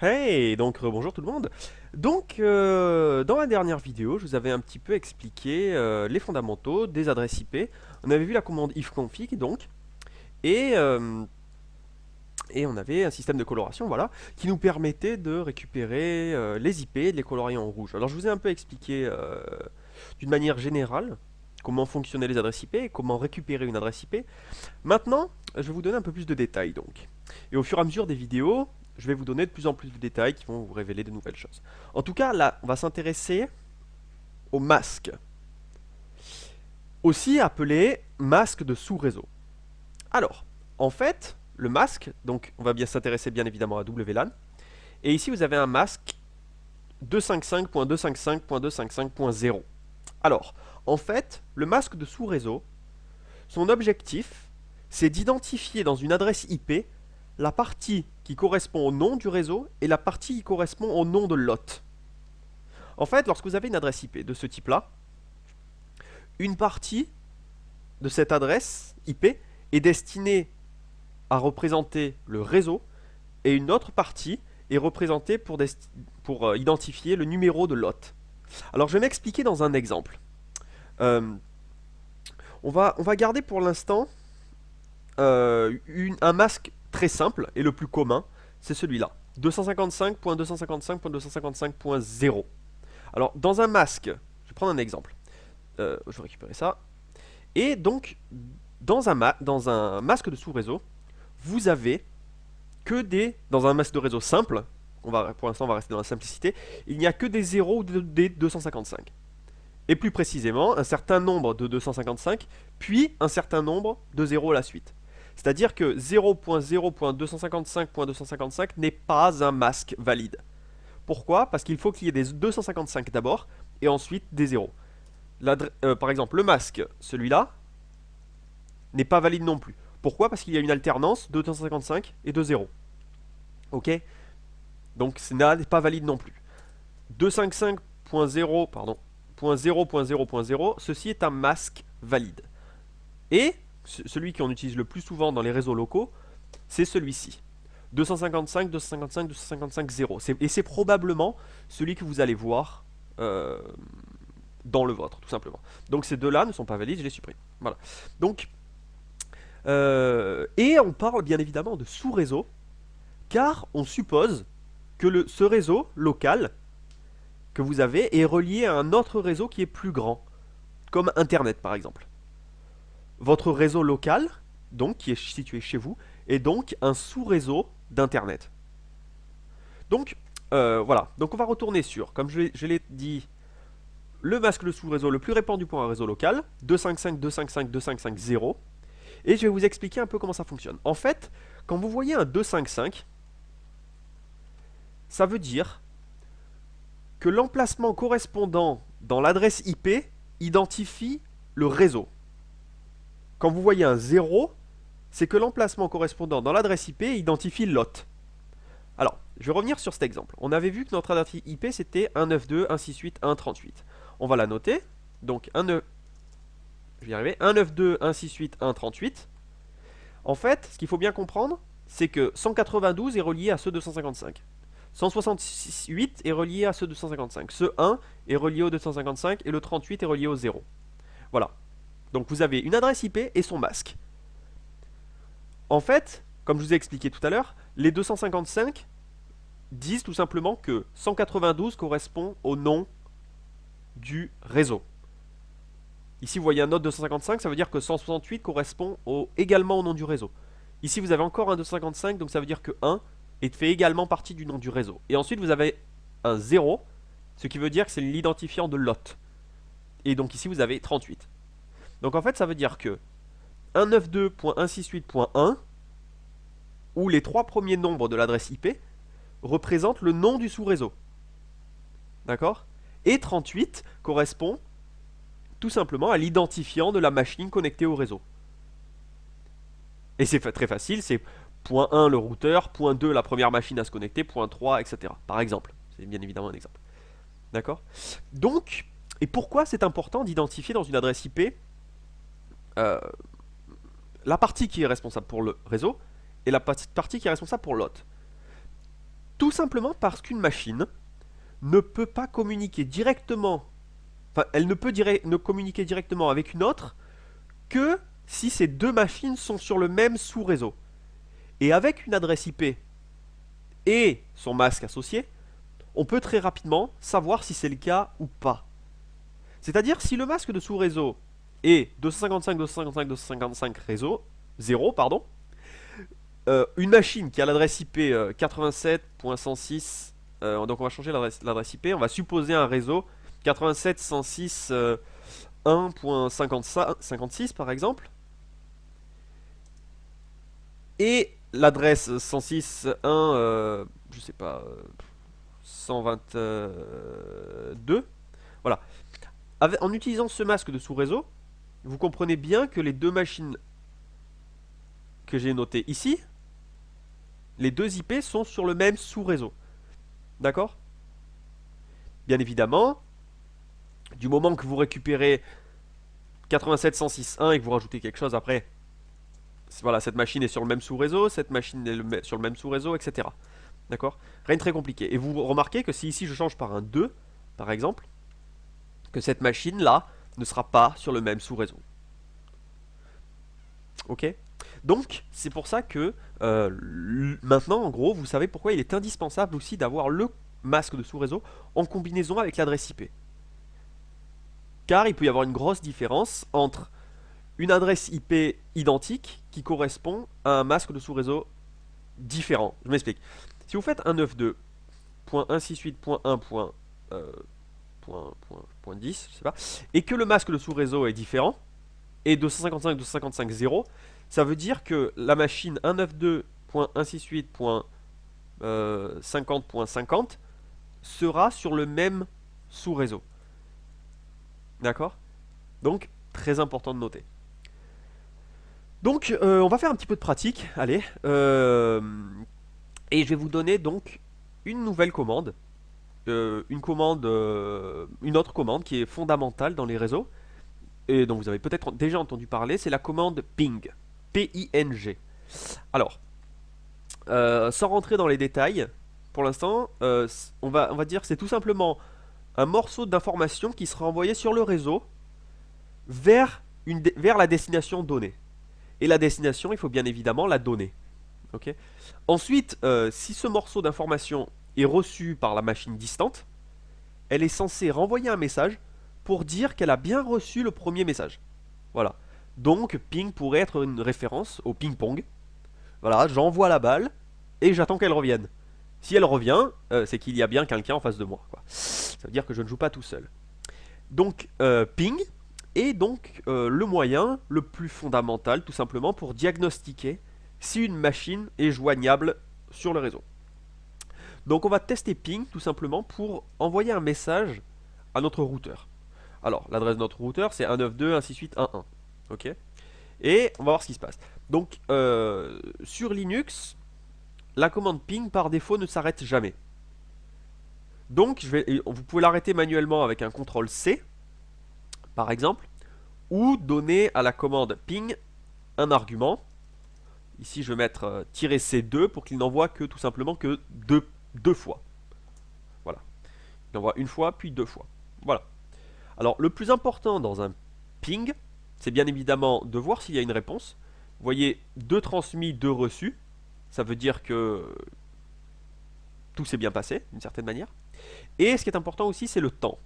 Hey, donc bonjour tout le monde. Donc dans la dernière vidéo, je vous avais un petit peu expliqué les fondamentaux des adresses IP. On avait vu la commande ifconfig donc et et on avait un système de coloration voilà qui nous permettait de récupérer les IP et de les colorier en rouge. Alors je vous ai un peu expliqué d'une manière générale comment fonctionnaient les adresses IP et comment récupérer une adresse IP. Maintenant, je vais vous donner un peu plus de détails donc. Et au fur et à mesure des vidéos, je vais vous donner de plus en plus de détails qui vont vous révéler de nouvelles choses. En tout cas, là, on va s'intéresser au masque, aussi appelé masque de sous-réseau. Alors, en fait, le masque, donc on va bien s'intéresser bien évidemment à WLAN, et ici vous avez un masque 255.255.255.0. Alors, en fait, le masque de sous-réseau, son objectif, c'est d'identifier dans une adresse IP la partie qui correspond au nom du réseau et la partie qui correspond au nom de l'hôte. En fait, lorsque vous avez une adresse IP de ce type-là, une partie de cette adresse IP est destinée à représenter le réseau et une autre partie est représentée pour identifier le numéro de l'hôte. Alors je vais m'expliquer dans un exemple. Euh, on va garder pour l'instant un masque très simple et le plus commun, c'est celui-là. 255.255.255.0. Alors, dans un masque, je vais prendre un exemple. Je vais récupérer ça. Et donc, dans un masque de sous-réseau, vous avez que des... Dans un masque de réseau simple, pour l'instant on va rester dans la simplicité, il n'y a que des 0 ou des 255. Et plus précisément, un certain nombre de 255, puis un certain nombre de 0 à la suite. C'est-à-dire que 0.0.255.255 n'est pas un masque valide. Pourquoi? Parce qu'il faut qu'il y ait des 255 d'abord, et ensuite des 0. Par exemple, le masque, celui-là, n'est pas valide non plus. Pourquoi? Parce qu'il y a une alternance de 255 et de 0. Ok? Donc ce n'est pas valide non plus. 255.0, pardon, .0.0.0, ceci est un masque valide. Et celui qu'on utilise le plus souvent dans les réseaux locaux, c'est celui-ci. 255, 255, 255, 0. Et c'est probablement celui que vous allez voir dans le vôtre, tout simplement. Donc ces deux-là ne sont pas valides, je les supprime. Voilà. Donc, et on parle bien évidemment de sous-réseau, car on suppose que ce réseau local que vous avez est relié à un autre réseau qui est plus grand, comme Internet par exemple. Votre réseau local, donc qui est situé chez vous, est donc un sous-réseau d'Internet. Donc, voilà. Donc on va retourner sur, comme je l'ai dit, le masque de sous-réseau le plus répandu pour un réseau local, 255.255.255.0. Et je vais vous expliquer un peu comment ça fonctionne. En fait, quand vous voyez un 255, ça veut dire que l'emplacement correspondant dans l'adresse IP identifie le réseau. Quand vous voyez un 0, c'est que l'emplacement correspondant dans l'adresse IP identifie l'hôte. Alors, je vais revenir sur cet exemple. On avait vu que notre adresse IP c'était 192.168.1.38. On va la noter. Donc, je vais y arriver. 192.168.1.38. En fait, ce qu'il faut bien comprendre, c'est que 192 est relié à ce 255. 168 est relié à ce 255. Ce 1 est relié au 255 et le 38 est relié au 0. Voilà. Donc vous avez une adresse IP et son masque. En fait, comme je vous ai expliqué tout à l'heure, les 255 disent tout simplement que 192 correspond au nom du réseau. Ici, vous voyez un autre 255, ça veut dire que 168 correspond également au nom du réseau. Ici, vous avez encore un 255, donc ça veut dire que 1 fait également partie du nom du réseau. Et ensuite, vous avez un 0, ce qui veut dire que c'est l'identifiant de l'hôte. Et donc ici, vous avez 38. Donc en fait, ça veut dire que 192.168.1, où les trois premiers nombres de l'adresse IP, représentent le nom du sous-réseau. D'accord? Et 38 correspond tout simplement à l'identifiant de la machine connectée au réseau. Et c'est très facile, c'est point 1 le routeur, point 2 la première machine à se connecter, point 3, etc. Par exemple. C'est bien évidemment un exemple. D'accord? Donc, et pourquoi c'est important d'identifier dans une adresse IP la partie qui est responsable pour le réseau et la partie qui est responsable pour l'hôte? Tout simplement parce qu'une machine ne peut pas communiquer directement, enfin, elle ne peut ne communiquer directement avec une autre que si ces deux machines sont sur le même sous-réseau. Et avec une adresse IP et son masque associé, on peut très rapidement savoir si c'est le cas ou pas. C'est-à-dire si le masque de sous-réseau est 255.255.255 réseau 0, pardon, une machine qui a l'adresse IP 87.106, donc on va changer l'adresse IP, on va supposer un réseau 87.106.1.56 par exemple, et l'adresse 106.1, je sais pas, 122, voilà. En utilisant ce masque de sous-réseau, vous comprenez bien que les deux machines que j'ai notées ici, les deux IP sont sur le même sous-réseau. D'accord? Bien évidemment, du moment que vous récupérez 87.106.1 et que vous rajoutez quelque chose après, voilà, cette machine est sur le même sous-réseau, cette machine est sur le même sous-réseau, etc. D'accord? Rien de très compliqué. Et vous remarquez que si ici je change par un 2, par exemple, que cette machine-là ne sera pas sur le même sous-réseau. Ok? Donc, c'est pour ça que maintenant, en gros, vous savez pourquoi il est indispensable aussi d'avoir le masque de sous-réseau en combinaison avec l'adresse IP. Car il peut y avoir une grosse différence entre une adresse IP identique qui correspond à un masque de sous-réseau différent. Je m'explique. Si vous faites 192.168.1.10, je sais pas, et que le masque de sous-réseau est différent, et 255.255.0, ça veut dire que la machine 192.168.50.50 sera sur le même sous-réseau. D'accord? Donc, très important de noter. Donc, on va faire un petit peu de pratique, allez. Et je vais vous donner donc une nouvelle commande. Une autre commande qui est fondamentale dans les réseaux, et dont vous avez peut-être déjà entendu parler, c'est la commande ping. P-I-N-G. Alors, sans rentrer dans les détails, pour l'instant, on va dire que c'est tout simplement un morceau d'information qui sera envoyé sur le réseau vers la destination donnée. Et la destination, il faut bien évidemment la donner. Okay. Ensuite, si ce morceau d'information est reçu par la machine distante, elle est censée renvoyer un message pour dire qu'elle a bien reçu le premier message. Voilà. Donc, ping pourrait être une référence au ping-pong. Voilà, j'envoie la balle et j'attends qu'elle revienne. Si elle revient, c'est qu'il y a bien quelqu'un en face de moi, quoi. Ça veut dire que je ne joue pas tout seul. Donc, ping est donc le moyen le plus fondamental, tout simplement, pour diagnostiquer si une machine est joignable sur le réseau. Donc on va tester ping tout simplement pour envoyer un message à notre routeur. Alors l'adresse de notre routeur c'est 192.168.1.1. Ok. Et on va voir ce qui se passe. Donc sur Linux, la commande ping par défaut ne s'arrête jamais. Donc vous pouvez l'arrêter manuellement avec un CTRL C, par exemple, ou donner à la commande ping un argument. Ici je vais mettre -C2 pour qu'il n'envoie que tout simplement que deux fois. Voilà. Il envoie une fois puis deux fois. Voilà. Alors le plus important dans un ping, c'est bien évidemment de voir s'il y a une réponse. Vous voyez 2 transmis, 2 reçus. Ça veut dire que tout s'est bien passé d'une certaine manière. Et ce qui est important aussi, c'est le temps.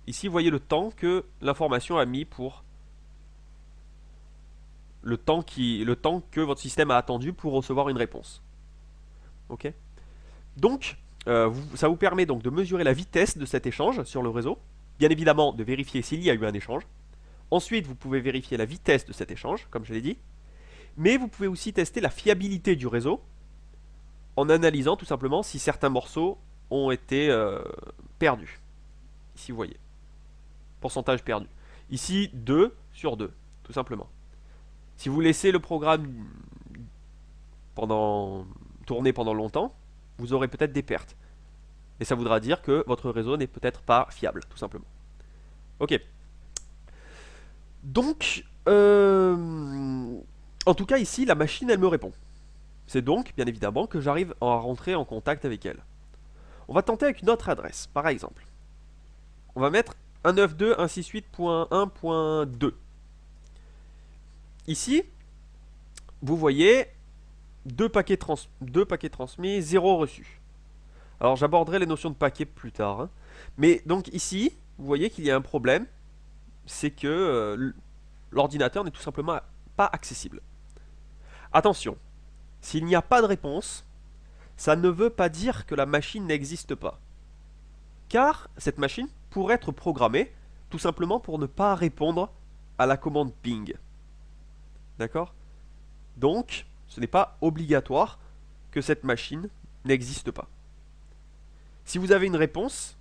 Ici, vous voyez le temps que l'information a mis pour le temps que votre système a attendu pour recevoir une réponse. Ok. Donc, ça vous permet donc de mesurer la vitesse de cet échange sur le réseau. Bien évidemment, de vérifier s'il y a eu un échange. Ensuite, vous pouvez vérifier la vitesse de cet échange, comme je l'ai dit. Mais vous pouvez aussi tester la fiabilité du réseau en analysant tout simplement si certains morceaux ont été perdus. Ici, vous voyez. Pourcentage perdu. Ici, 2 sur 2, tout simplement. Si vous laissez le programme tourner pendant longtemps, vous aurez peut-être des pertes. Et ça voudra dire que votre réseau n'est peut-être pas fiable, tout simplement. Ok. Donc, en tout cas ici, la machine, elle me répond. C'est donc, bien évidemment, que j'arrive à rentrer en contact avec elle. On va tenter avec une autre adresse, par exemple. On va mettre 192.168.1.2. Ici, vous voyez 2 paquets transmis, 0 reçu. Alors j'aborderai les notions de paquets plus tard, hein. Mais donc ici, vous voyez qu'il y a un problème, c'est que l'ordinateur n'est tout simplement pas accessible. Attention, s'il n'y a pas de réponse, ça ne veut pas dire que la machine n'existe pas. Car cette machine pourrait être programmée tout simplement pour ne pas répondre à la commande ping. D'accord? Donc, ce n'est pas obligatoire que cette machine n'existe pas. Si vous avez une réponse,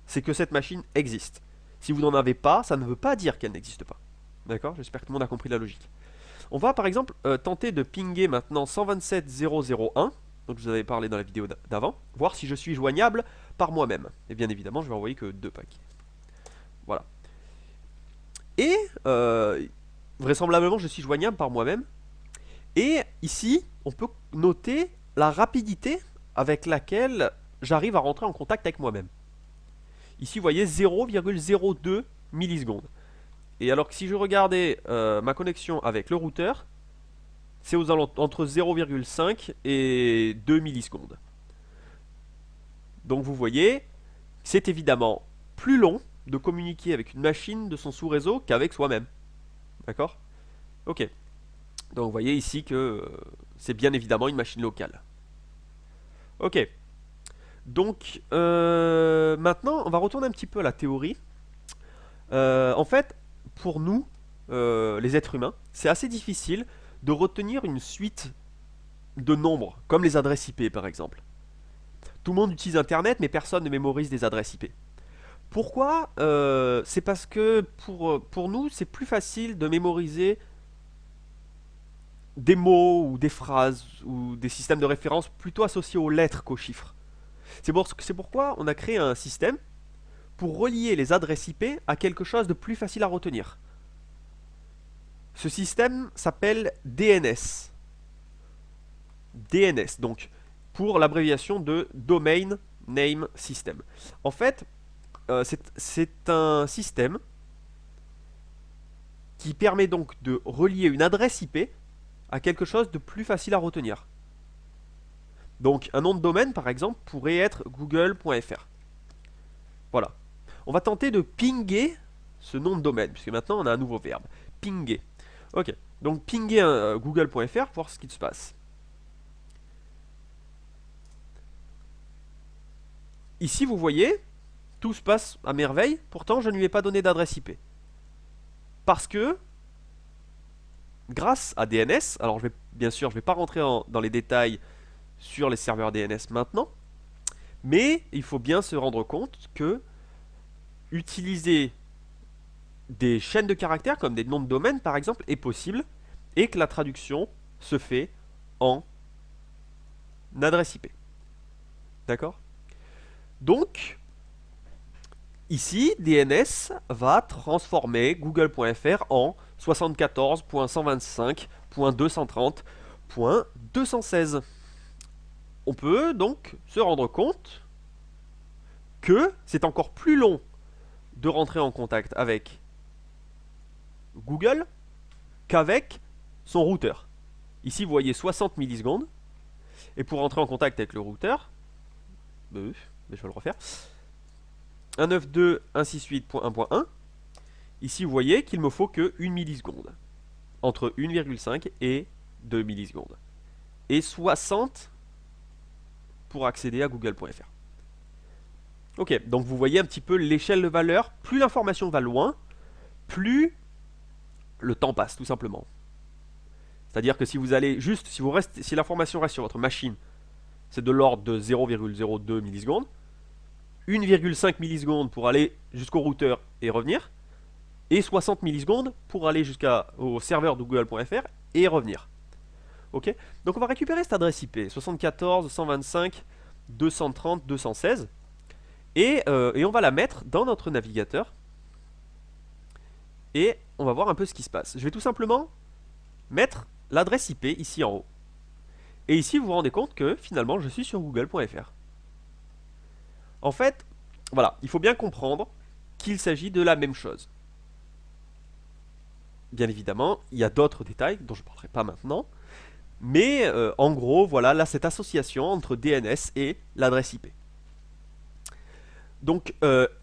c'est que cette machine existe. Si vous n'en avez pas, ça ne veut pas dire qu'elle n'existe pas. D'accord? J'espère que tout le monde a compris la logique. On va par exemple tenter de pinguer maintenant 127.0.0.1. Donc je vous avais parlé dans la vidéo d'avant. Voir si je suis joignable par moi-même. Et bien évidemment, je vais envoyer que 2 paquets. Voilà. Et vraisemblablement, je suis joignable par moi-même. Et ici, on peut noter la rapidité avec laquelle j'arrive à rentrer en contact avec moi-même. Ici, vous voyez 0,02 millisecondes. Et alors que si je regardais ma connexion avec le routeur, c'est aux alentours entre 0,5 et 2 millisecondes. Donc vous voyez, c'est évidemment plus long de communiquer avec une machine de son sous-réseau qu'avec soi-même. D'accord? Ok. Donc vous voyez ici que c'est bien évidemment une machine locale. Ok. Donc maintenant, on va retourner un petit peu à la théorie. En fait, pour nous, les êtres humains, c'est assez difficile de retenir une suite de nombres, comme les adresses IP par exemple. Tout le monde utilise Internet, mais personne ne mémorise des adresses IP. Pourquoi? C'est parce que pour nous, c'est plus facile de mémoriser des mots ou des phrases ou des systèmes de référence plutôt associés aux lettres qu'aux chiffres. C'est pourquoi on a créé un système pour relier les adresses IP à quelque chose de plus facile à retenir. Ce système s'appelle DNS. DNS, donc pour l'abréviation de Domain Name System. En fait, c'est un système qui permet donc de relier une adresse IP à quelque chose de plus facile à retenir. Donc un nom de domaine par exemple pourrait être google.fr. Voilà. On va tenter de pinguer ce nom de domaine, puisque maintenant on a un nouveau verbe. Pinguer. Ok. Donc pinguer google.fr pour voir ce qui se passe. Ici vous voyez, tout se passe à merveille, pourtant je ne lui ai pas donné d'adresse IP. Parce que, grâce à DNS, alors bien sûr je ne vais pas rentrer dans les détails sur les serveurs DNS maintenant, mais il faut bien se rendre compte que utiliser des chaînes de caractères comme des noms de domaine par exemple est possible et que la traduction se fait en adresse IP. D'accord? Donc, ici, DNS va transformer google.fr en 74.125.230.216. On peut donc se rendre compte que c'est encore plus long de rentrer en contact avec Google qu'avec son routeur. Ici, vous voyez 60 millisecondes. Et pour rentrer en contact avec le routeur, je vais le refaire. 192.168.1.1. Ici, vous voyez qu'il me faut que 1 milliseconde. Entre 1,5 et 2 millisecondes. Et 60 pour accéder à google.fr. Ok, donc vous voyez un petit peu l'échelle de valeur. Plus l'information va loin, plus le temps passe, tout simplement. C'est-à-dire que si vous allez juste, si l'information reste sur votre machine, c'est de l'ordre de 0,02 millisecondes. 1,5 millisecondes pour aller jusqu'au routeur et revenir. Et 60 millisecondes pour aller jusqu'au serveur de google.fr et revenir. Ok? Donc on va récupérer cette adresse IP 74.125.230.216 et on va la mettre dans notre navigateur et on va voir un peu ce qui se passe. Je vais tout simplement mettre l'adresse IP ici en haut. Et ici vous vous rendez compte que finalement je suis sur google.fr. En fait, voilà, il faut bien comprendre qu'il s'agit de la même chose. Bien évidemment, il y a d'autres détails dont je ne parlerai pas maintenant, mais en gros, voilà, là, cette association entre DNS et l'adresse IP. Donc,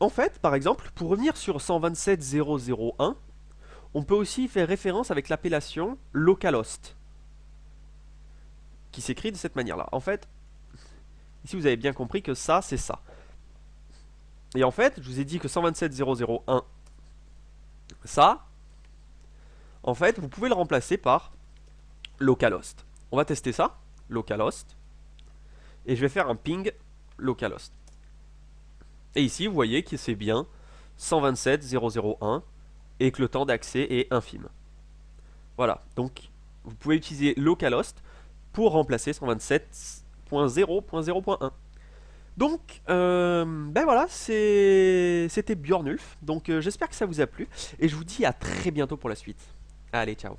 en fait, par exemple, pour revenir sur 127.0.0.1, on peut aussi faire référence avec l'appellation localhost, qui s'écrit de cette manière-là. En fait, ici, vous avez bien compris que ça, c'est ça. Et en fait, je vous ai dit que 127.0.0.1, ça, en fait, vous pouvez le remplacer par localhost. On va tester ça, localhost, et je vais faire un ping localhost. Et ici, vous voyez que c'est bien 127.0.0.1 et que le temps d'accès est infime. Voilà, donc vous pouvez utiliser localhost pour remplacer 127.0.0.1. Donc, ben voilà, c'était Björnulf. Donc, j'espère que ça vous a plu. Et je vous dis à très bientôt pour la suite. Allez, ciao.